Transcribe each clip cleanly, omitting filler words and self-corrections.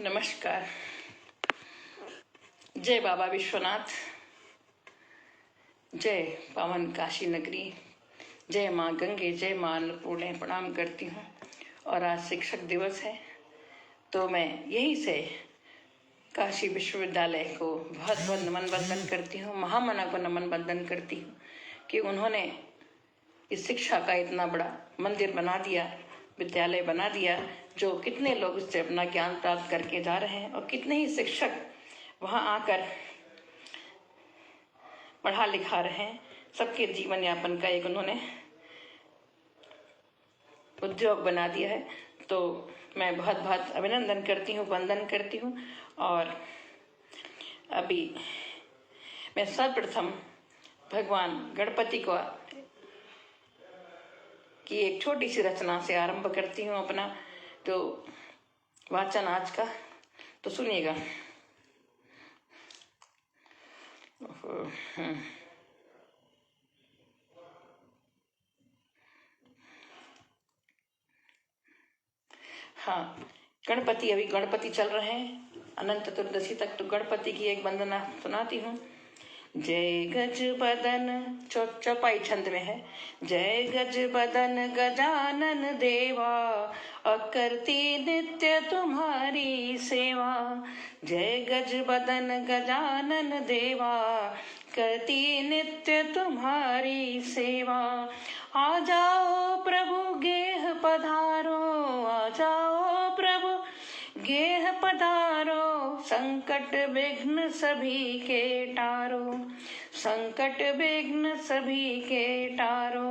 नमस्कार। जय बाबा विश्वनाथ, जय पावन काशी नगरी, जय माँ गंगे, जय माँ अन्नपूर्णे। प्रणाम करती हूँ। और आज शिक्षक दिवस है, तो मैं यहीं से काशी विश्वविद्यालय को बहुत बहुत नमन बंदन करती हूँ, महामना को नमन बंदन करती हूँ कि उन्होंने इस शिक्षा का इतना बड़ा मंदिर बना दिया, विद्यालय बना दिया, जो कितने लोग इससे अपना ज्ञान प्राप्त करके जा रहे हैं और कितने ही शिक्षक वहाँ आकर पढ़ा लिखा रहे हैं। सबके जीवन यापन का एक उन्होंने उद्योग बना दिया है। तो मैं बहुत बहुत अभिनंदन करती हूँ, वंदन करती हूँ। और अभी मैं सर्वप्रथम भगवान गणपति को की एक छोटी सी रचना से आरंभ करती हूँ अपना तो वाचन आज का। तो सुनिएगा। हाँ, गणपति, अभी गणपति चल रहे हैं अनंत चतुर्दशी तक, तो गणपति की एक वंदना सुनाती हूँ। जय गज बदन, चौपाई छंद में है। जय गज बदन गजानन देवा, करती नित्य तुम्हारी सेवा। जय गज बदन गजानन देवा, करती नित्य तुम्हारी सेवा। आ जाओ प्रभु गेह पधारो, आ जाओ प्रभु गेह पधारो। संकट विघ्न सभी के टारो, संकट विघ्न सभी के टारो।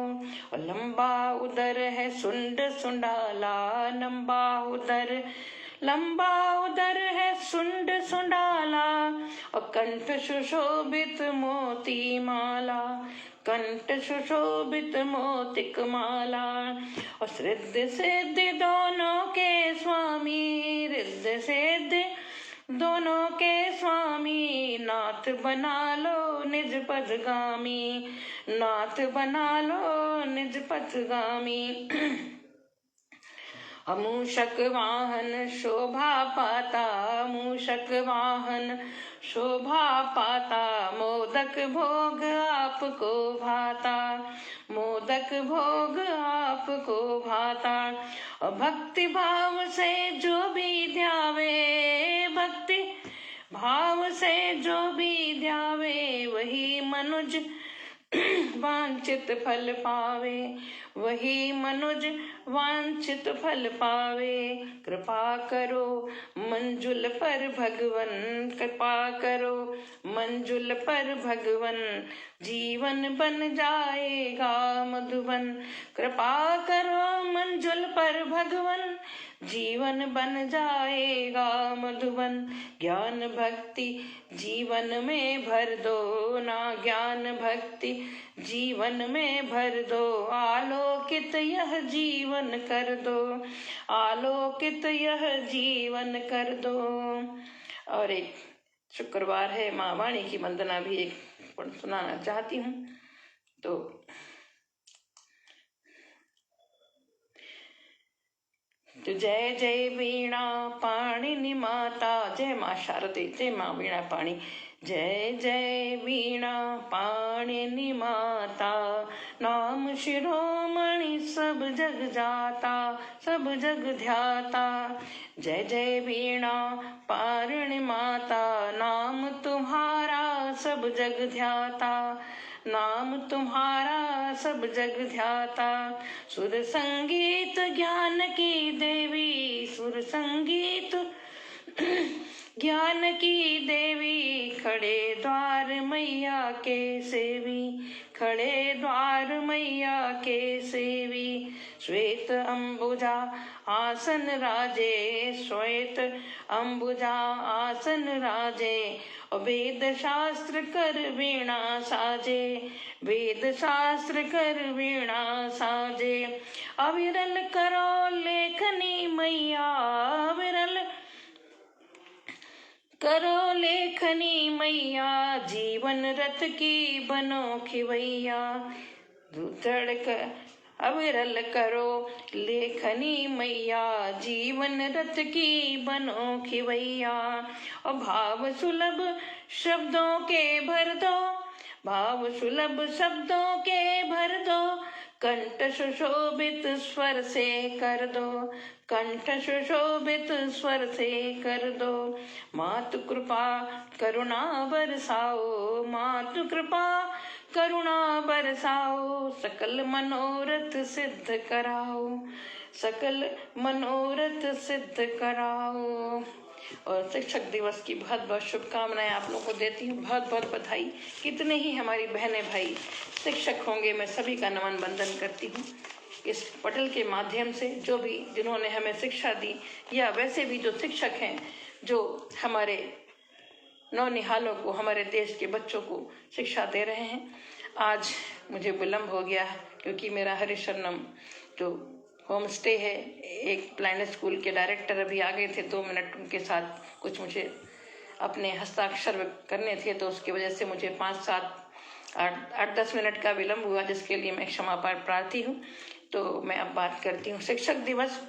और लंबा उदर है सुंड सुंडाला, लंबा उदर है सुंड सुंडाला। और कंठ सुशोभित मोती माला, कंठ सुशोभित मोतिक माला। और सिद्ध सिद्धि दोनों के स्वामी, रिद्ध सिद्धि दोनों के स्वामी। नाथ बना लो निज पदगामी, नाथ बना लो निज पदगामी। मूषक वाहन शोभा पाता, मूषक वाहन शोभा पाता। मोदक भोग आपको भाता, मोदक भोग आपको भाता। और भक्ति भाव से जो भी ध्यावे, भक्ति भाव से जो भी ध्यावे। वही मनुज वांछित फल पावे, वही मनुज वांछित फल पावे। कृपा करो मंजुल पर भगवन, कृपा करो मंजुल पर भगवन। जीवन बन जाएगा मधुबन, कृपा करो मंजुल पर भगवन। जीवन बन जाएगा मधुबन। ज्ञान भक्ति जीवन में भर दो ना, ज्ञान भक्ति जीवन में भर दो। आलोकित यह जीवन कर दो, आलोकित यह जीवन कर दो। और एक शुक्रवार है, माँ वाणी की वंदना भी एक सुनाना चाहती हूँ। तो जय जय वीणा पाणिनि माता, जय माँ शारदे, जय माँ वीणा पाणी। जय जय वीणा पाणिनि माता, नाम शिरोमणि सब जग जाता, सब जग ध्याता। जय जय वीणा पाणिनि माता, नाम तुम्हारा सब जग ध्याता, नाम तुम्हारा सब जग ध्याता। सुर संगीत ज्ञान की देवी, सुर संगीत ज्ञान की देवी। खड़े द्वार मैया के सेवी, खड़े द्वार मैया के सेवी। श्वेत अंबुजा आसन राजे, श्वेत अंबुजा आसन राजे। वेद शास्त्र कर वीणा साजे, वेद शास्त्र कर वीणा साजे। अविरल करो लेखनी मैया, अविरल करो लेखनी मैया। जीवन रथ की बनो खिवैया, अविरल करो लेखनी मैया, जीवन रथ की बनो खिवैया। और भाव सुलभ शब्दों के भर दो, भाव सुलभ शब्दों के भर दो, कंठ सुशोभित स्वर से कर दो, कंठ सुशोभित स्वर से कर दो। मातु कृपा करुणा बरसाओ, मातु कृपा करुणा बरसाओ, सकल मनोरथ सिद्ध कराओ, सकल मनोरथ सिद्ध कराओ। और शिक्षक दिवस की बहुत बहुत शुभकामनाएं आप लोगों को देती हूँ, बहुत बहुत बधाई। कितने ही हमारी बहनें भाई शिक्षक होंगे, मैं सभी का नमन बंदन करती हूँ इस पटल के माध्यम से, जो भी जिन्होंने हमें शिक्षा दी, या वैसे भी जो शिक्षक हैं जो हमारे नौनिहालों को, हमारे देश के बच्चों को शिक्षा दे रहे हैं। आज मुझे विलम्ब हो गया क्योंकि मेरा हरिशरणम जो होम स्टे है, एक प्लानिट स्कूल के डायरेक्टर अभी आ गए थे, 2 मिनट उनके साथ कुछ मुझे अपने हस्ताक्षर करने थे, तो उसकी वजह से मुझे 5, 7, 8-10 मिनट का विलम्ब हुआ, जिसके लिए मैं क्षमा प्रार्थी हूँ। तो मैं अब बात करती हूँ। शिक्षक दिवस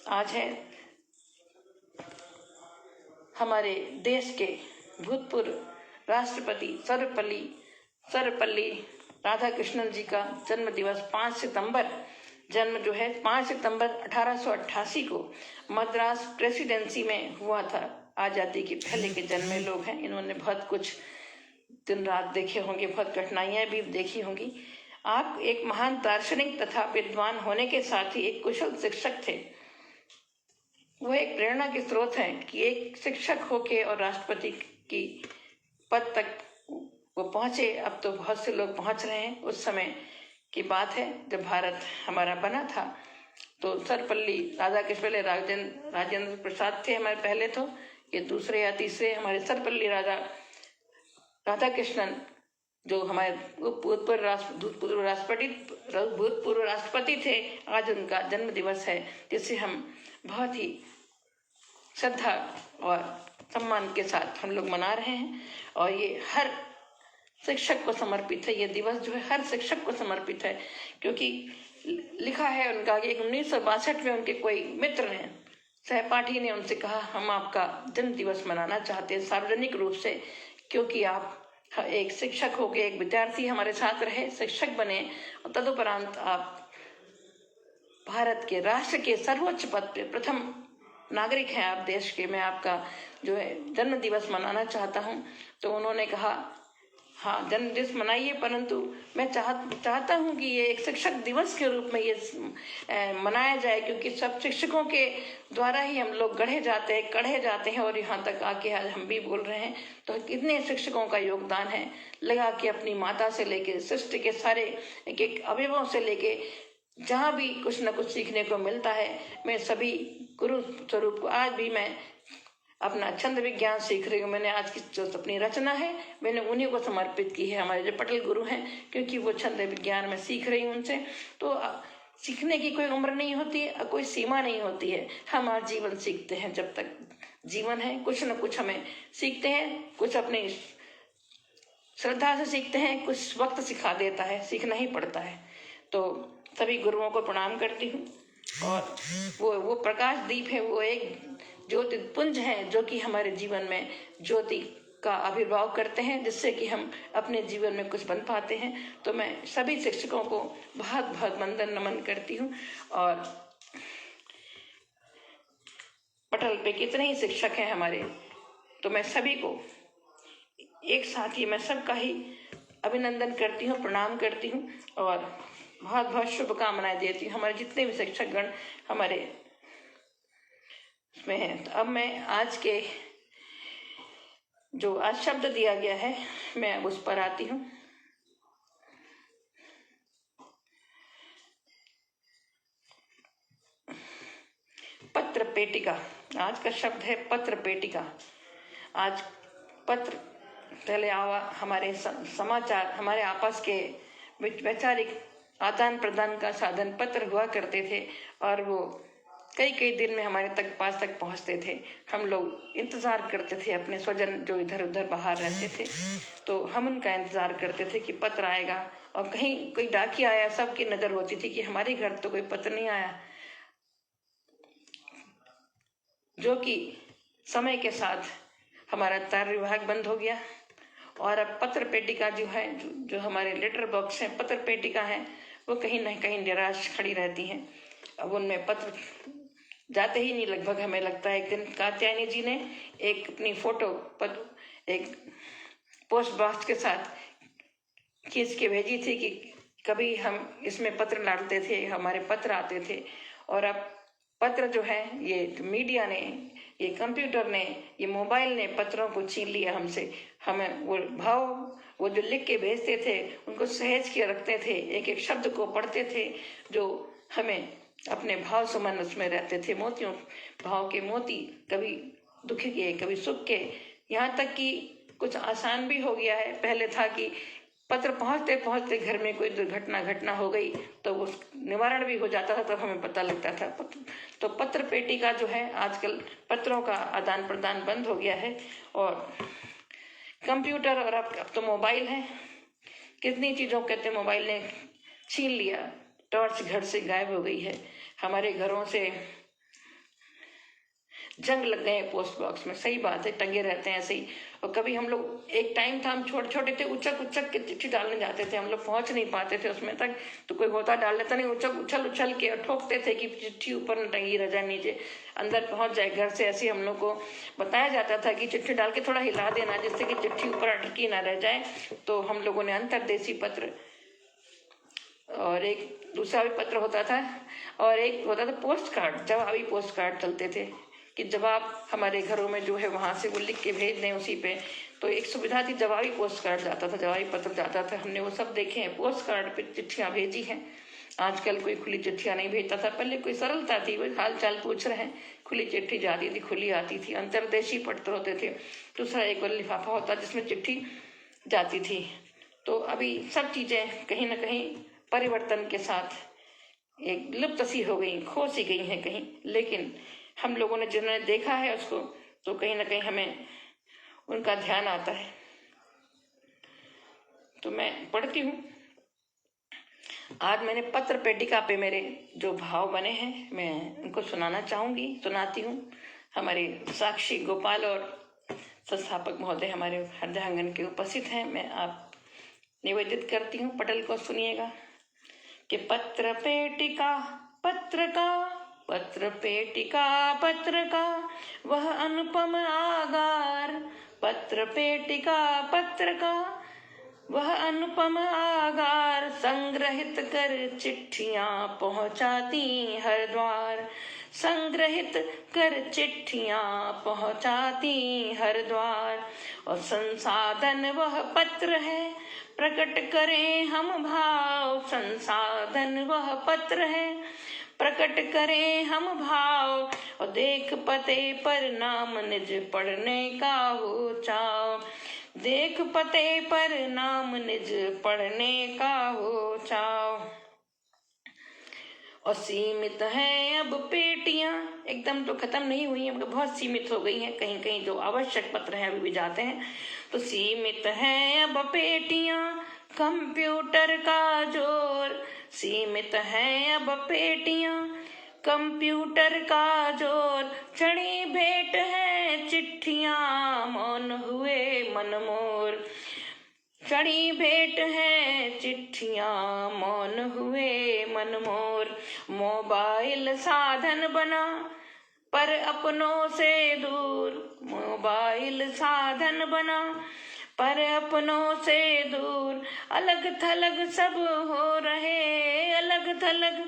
आज है हमारे देश के भूतपूर्व राष्ट्रपति सर्वपल्ली राधाकृष्णन जी का जन्म दिवस 5 सितंबर, जन्म जो है 5 सितंबर 1888 को मद्रास प्रेसिडेंसी में हुआ था। आज़ादी के पहले के जन्मे लोग हैं। इन्होंने बहुत कुछ दिन रात देखे होंगे, बहुत कठिनाइयां भी देखी होंगी। आप एक महान दार्शनिक तथा विद्वान होने के साथ ही एक कुशल शिक्षक थे। वह एक प्रेरणा के स्रोत हैं कि एक शिक्षक होके और राष्ट्रपति की पद तक वो पहुंचे। अब तो बहुत से लोग पहुंच रहे हैं। उस समय की बात है जब भारत हमारा बना था, तो सर्वपल्ली राधाकृष्ण, पहले राजेंद्र प्रसाद थे हमारे पहले, तो ये दूसरे या तीसरे हमारे सर्वपल्ली राधाकृष्णन जो हमारे भूतपूर्व राष्ट्रपति थे। आज उनका जन्म दिवस है, जिसे हम बहुत ही श्रद्धा और सम्मान के साथ हम लोग मना रहे हैं। और ये हर शिक्षक को समर्पित है। ये दिवस जो है हर शिक्षक को समर्पित है, क्योंकि लिखा है उनका कि 1962 में उनके कोई मित्र ने, सहपाठी ने उनसे कहा, हम आपका जन्म दिवस मनाना चाहते हैं सार्वजनिक रूप से, क्योंकि आप एक शिक्षक हो गए, एक विद्यार्थी हमारे साथ रहे, शिक्षक बने, और तदुपरांत आप भारत के राष्ट्र के सर्वोच्च पद पे प्रथम नागरिक हैं आप देश के। मैं आपका जो है जन्म दिवस मनाना चाहता हूँ। तो उन्होंने कहा, हाँ जन्म दिवस मनाइए, परंतु मैं चाहता हूँ कि ये एक शिक्षक दिवस के रूप में ये मनाया जाए, क्योंकि सब शिक्षकों के द्वारा ही हम लोग कढ़े जाते हैं और यहाँ तक आके आज हम भी बोल रहे हैं। तो कितने शिक्षकों का योगदान है, लगा के अपनी माता से लेके सृष्टि के सारे एक एक अवयवों से लेके जहाँ भी कुछ न कुछ सीखने को मिलता है। मैं सभी गुरु स्वरूप को, आज भी मैं अपना छंद विज्ञान सीख रही हूँ। मैंने आज की जो अपनी रचना है मैंने उन्हीं को समर्पित की है, हमारे जो पटल गुरु हैं, क्योंकि वो छंद विज्ञान में सीख रही हूँ उनसे। तो सीखने की कोई उम्र नहीं होती है, कोई सीमा नहीं होती है। हम आज जीवन सीखते हैं, जब तक जीवन है कुछ न कुछ हमें सीखते हैं। कुछ अपनी श्रद्धा से सीखते हैं, कुछ वक्त सिखा देता है, सीखना ही पड़ता है। तो सभी गुरुओं को प्रणाम करती हूँ। और वो प्रकाश दीप है, वो एक ज्योति पुंज है जो कि हमारे जीवन में ज्योति का आविर्भाव करते हैं, जिससे कि हम अपने जीवन में कुछ बन पाते हैं। तो मैं सभी शिक्षकों को बहुत बहुत वंदन नमन करती हूँ। और पटल पे कितने ही शिक्षक हैं हमारे, तो मैं सभी को एक साथ ही मैं सबका ही अभिनंदन करती हूँ, प्रणाम करती हूँ और बहुत बहुत शुभकामनाएं देती हूँ। हमारे जितने भी शिक्षक गण हमारे में हैं। तो अब मैं आज के जो आज शब्द दिया गया है, मैं अब उस पर आती हूँ। पत्र पेटिका, आज का शब्द है पत्र पेटिका। आज पत्र पहले हमारे समाचार, हमारे आपस के वैचारिक आदान प्रदान का साधन पत्र हुआ करते थे, और वो कई कई दिन में हमारे पास तक पहुंचते थे। हम लोग इंतजार करते थे, अपने स्वजन जो इधर उधर बाहर रहते थे तो हम उनका इंतजार करते थे कि पत्र आएगा। और कहीं कोई डाकिया आया, सबकी नजर होती थी कि हमारे घर तो कोई पत्र नहीं आया, जो कि समय के साथ हमारा तार विभाग बंद हो गया। और अब पत्र पेटिका जो है, जो हमारे लेटर बॉक्स है, पत्र पेटिका है, वो कहीं ना कहीं निराश खड़ी रहती हैं। अब उनमें पत्र जाते ही नहीं लगभग। हमें लगता है एक दिन कात्यायनी जी ने एक अपनी फोटो एक पोस्ट बॉक्स के साथ खींच के भेजी थी कि कभी हम इसमें पत्र डालते थे, हमारे पत्र आते थे। और अब पत्र जो है, ये मीडिया ने, ये कंप्यूटर ने, ये मोबाइल ने पत्रों को छीन लिया हमसे। हमें वो भाव, वो जो लिख के भेजते थे उनको सहेज के रखते थे, एक एक शब्द को पढ़ते थे, जो हमें अपने भाव सुमन उसमें रहते थे, मोतियों भाव के मोती, कभी दुख के कभी सुख के। यहाँ तक कि कुछ आसान भी हो गया है। पहले था कि पत्र पहुंचते पहुंचते घर में कोई घटना हो गई तो वो निवारण भी हो जाता था, तब हमें पता लगता था। तो पत्र पेटिका जो है, आजकल पत्रों का आदान प्रदान बंद हो गया है और कंप्यूटर और अब तो मोबाइल है। कितनी चीजों कहते मोबाइल ने छीन लिया। टॉर्च घर से गायब हो गई है, हमारे घरों से जंग लग गए पोस्ट बॉक्स में। सही बात है, टंगे रहते हैं ऐसे ही। और कभी हम लोग, एक टाइम था हम छोटे छोटे थे, उचक उचक के चिट्ठी डालने जाते थे, हम लोग पहुंच नहीं पाते थे उसमें तक, तो कोई होता डाल लेता नहीं, उचक उछल उछल के ठोकते थे कि चिट्ठी ऊपर न टंगी रह जाए, नीचे अंदर पहुंच जाए घर से। ऐसे हम लोग को बताया जाता था कि चिट्ठी डाल के थोड़ा हिला देना जिससे कि चिट्ठी ऊपर अटकी ना रह जाए। तो हम लोगों ने अंतरदेशी पत्र और एक दूसरा भी पत्र होता था, और एक होता था पोस्ट कार्ड, जवाबी पोस्ट कार्ड चलते थे कि जवाब हमारे घरों में जो है वहां से वो लिख के भेज दें उसी पे। तो एक सुविधा थी, जवाबी पोस्ट कार्ड जाता था, जवाबी पत्र जाता था। हमने वो सब देखे हैं, पोस्ट कार्ड पे चिट्ठियां भेजी हैं। आजकल कोई खुली चिट्ठियां नहीं भेजता था, पहले कोई सरलता थी, वो हाल चाल पूछ रहे हैं, खुली चिट्ठी जाती थी, खुली आती थी। अंतरदेशी पत्र होते थे, दूसरा एक और लिफाफा होता जिसमें चिट्ठी जाती थी। तो अभी सब चीजें कहीं ना कहीं परिवर्तन के साथ एक लुप्त सी हो गई, खो सी गई हैं कहीं। लेकिन हम लोगों ने जिन्होंने देखा है उसको, तो कहीं ना कहीं हमें उनका ध्यान आता है। तो मैं पढ़ती हूँ। आज मैंने पत्र पेटिका पे मेरे जो भाव बने हैं मैं उनको सुनाना चाहूंगी, सुनाती हूँ। हमारे साक्षी गोपाल और संस्थापक महोदय हमारे हृदयांगन के उपस्थित हैं। मैं आप निवेदित करती हूँ, पटल को सुनिएगा कि पत्र पेटिका पत्र का, पत्र पेटिका पत्र का वह अनुपम आगार, पत्र पेटिका पत्र का वह अनुपम आगार, संग्रहित कर चिट्ठियां पहुंचाती हर द्वार, संग्रहित कर चिट्ठियां पहुंचाती हर द्वार। और संसाधन वह पत्र है, प्रकट करें हम भाव, संसाधन वह पत्र है, प्रकट करें हम भाव। और देख पते पर नाम निज पढ़ने का हो चाव, देख पते पर नाम निज पढ़ने का हो चाव। और सीमित है अब पेटियां, एकदम तो खत्म नहीं हुई है, बहुत सीमित हो गई हैं। कहीं कहीं जो आवश्यक पत्र हैं अभी भी जाते हैं। तो सीमित है अब पेटियां, कंप्यूटर का जोर, सीमित है अब पेटियां, कंप्यूटर का जोर। चढ़ी भेंट है चिट्ठियां, मौन हुए मनमोर, चढ़ी भेंट है चिट्ठियां, मौन हुए मनमोर। मोबाइल साधन बना पर अपनों से दूर, मोबाइल साधन बना पर अपनों से दूर। अलग थलग सब हो रहे, अलग थलग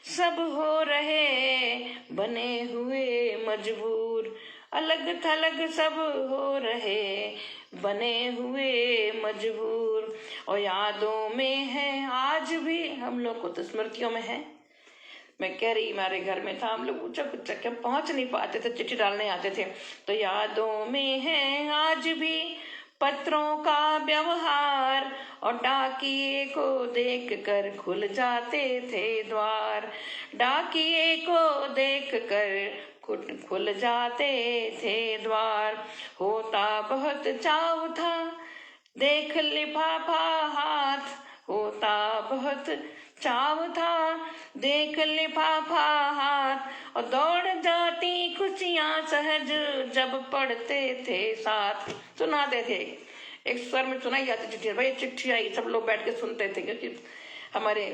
सब हो रहे, बने हुए मजबूर, अलग थलग सब हो रहे, बने हुए मजबूर। और यादों में है आज भी, हम लोग को तो स्मृतियों में है। मैं कह रही, हमारे घर में था, हम लोग उचक उचक के पहुंच नहीं पाते थे, चिट्ठी डालने आते थे। तो यादों में है आज भी पत्रों का व्यवहार, और डाकिए को देख कर खुल जाते थे द्वार। डाकिए को देख कर खुल जाते थे द्वार। होता बहुत चाव था देख लिफाफा हाथ, होता बहुत चाव था देख लिफाफा हाथ, और दौड़ जाती खुशियां सहज जब पढ़ते थे साथ। सुनाते थे, एक स्वर में सुनाई जाती चिट्ठी। भाई चिट्ठी आई, सब लोग बैठ के सुनते थे, क्योंकि हमारे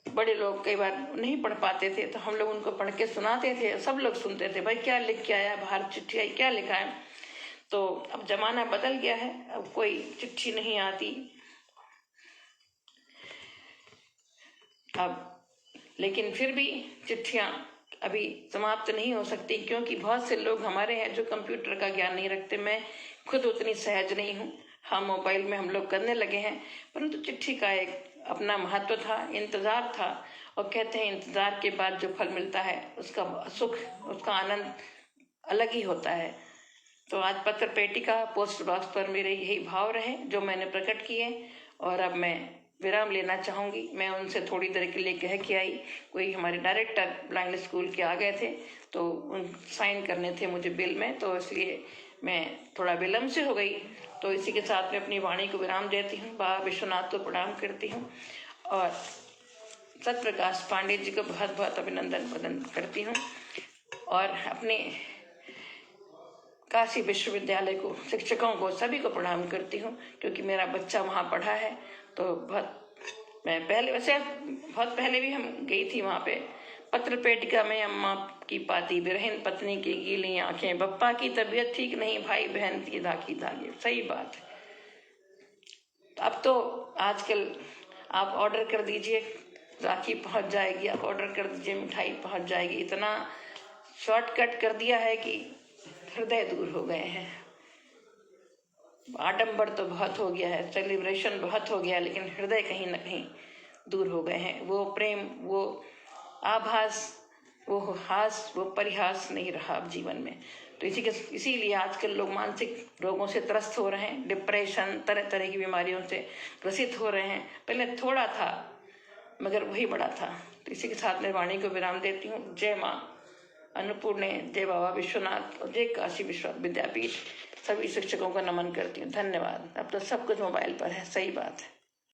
बड़े लोग कई बार नहीं पढ़ पाते थे, तो हम लोग उनको पढ़ के सुनाते थे, सब लोग सुनते थे, भाई क्या लिख के आया बाहर, चिट्ठी आई, क्या लिखा है। तो अब जमाना बदल गया है, अब कोई चिट्ठी नहीं आती अब, लेकिन फिर भी चिट्ठियां अभी समाप्त नहीं हो सकती, क्योंकि बहुत से लोग हमारे हैं जो कंप्यूटर का ज्ञान नहीं रखते। मैं खुद उतनी सहज नहीं हूँ। हाँ, मोबाइल में हम लोग करने लगे हैं, परंतु चिट्ठी का एक अपना महत्व था, इंतजार था, और कहते हैं इंतजार के बाद जो फल मिलता है उसका सुख, उसका आनंद अलग ही होता है। तो आज पत्र पेटिका पोस्ट बॉक्स पर मेरे यही भाव रहे जो मैंने प्रकट किए, और अब मैं विराम लेना चाहूंगी। मैं उनसे थोड़ी देर के लिए कह के आई, कोई हमारे डायरेक्टर ब्लाइंड स्कूल के आ गए थे, तो उन साइन करने थे मुझे बिल में, तो इसलिए मैं थोड़ा विलम्ब से हो गई। तो इसी के साथ में अपनी वाणी को विराम देती हूँ। बाबा विश्वनाथ को प्रणाम करती हूँ, और सत्यप्रकाश पांडे जी को बहुत बहुत अभिनंदन प्रदान करती हूँ, और अपने काशी विश्वविद्यालय को, शिक्षकों को, सभी को प्रणाम करती हूँ, क्योंकि मेरा बच्चा वहाँ पढ़ा है। तो मैं पहले, वैसे बहुत पहले भी हम गई थी वहाँ पे। पत्र पेटिका में अम्मा की पाती, बिरहन पत्नी की गीली आंखें, बप्पा की तबीयत ठीक नहीं, भाई बहन की धाकी धागे। सही बात है। अब तो आजकल आप ऑर्डर कर दीजिए, राखी पहुँच जाएगी, आप ऑर्डर कर दीजिए, मिठाई पहुँच जाएगी। इतना शॉर्टकट कर दिया है कि हृदय दूर हो गए हैं। आडंबर तो बहुत हो गया है, सेलिब्रेशन बहुत हो गया है, लेकिन हृदय कहीं ना कहीं दूर हो गए हैं। वो प्रेम, वो आभास, वो हास, वो परिहास नहीं रहा अब जीवन में। तो इसीलिए आजकल लोग मानसिक रोगों से त्रस्त हो रहे हैं, डिप्रेशन, तरह तरह की बीमारियों से ग्रसित हो रहे हैं। पहले थोड़ा था मगर वही बड़ा था। तो इसी के साथ मैं वाणी को विराम देती हूँ। जय माँ अन्नपूर्णे, जय बाबा विश्वनाथ, और जय काशी विद्यापीठ। सभी शिक्षकों को नमन करती हूँ। धन्यवाद। अब तो सब कुछ मोबाइल पर है। सही बात है।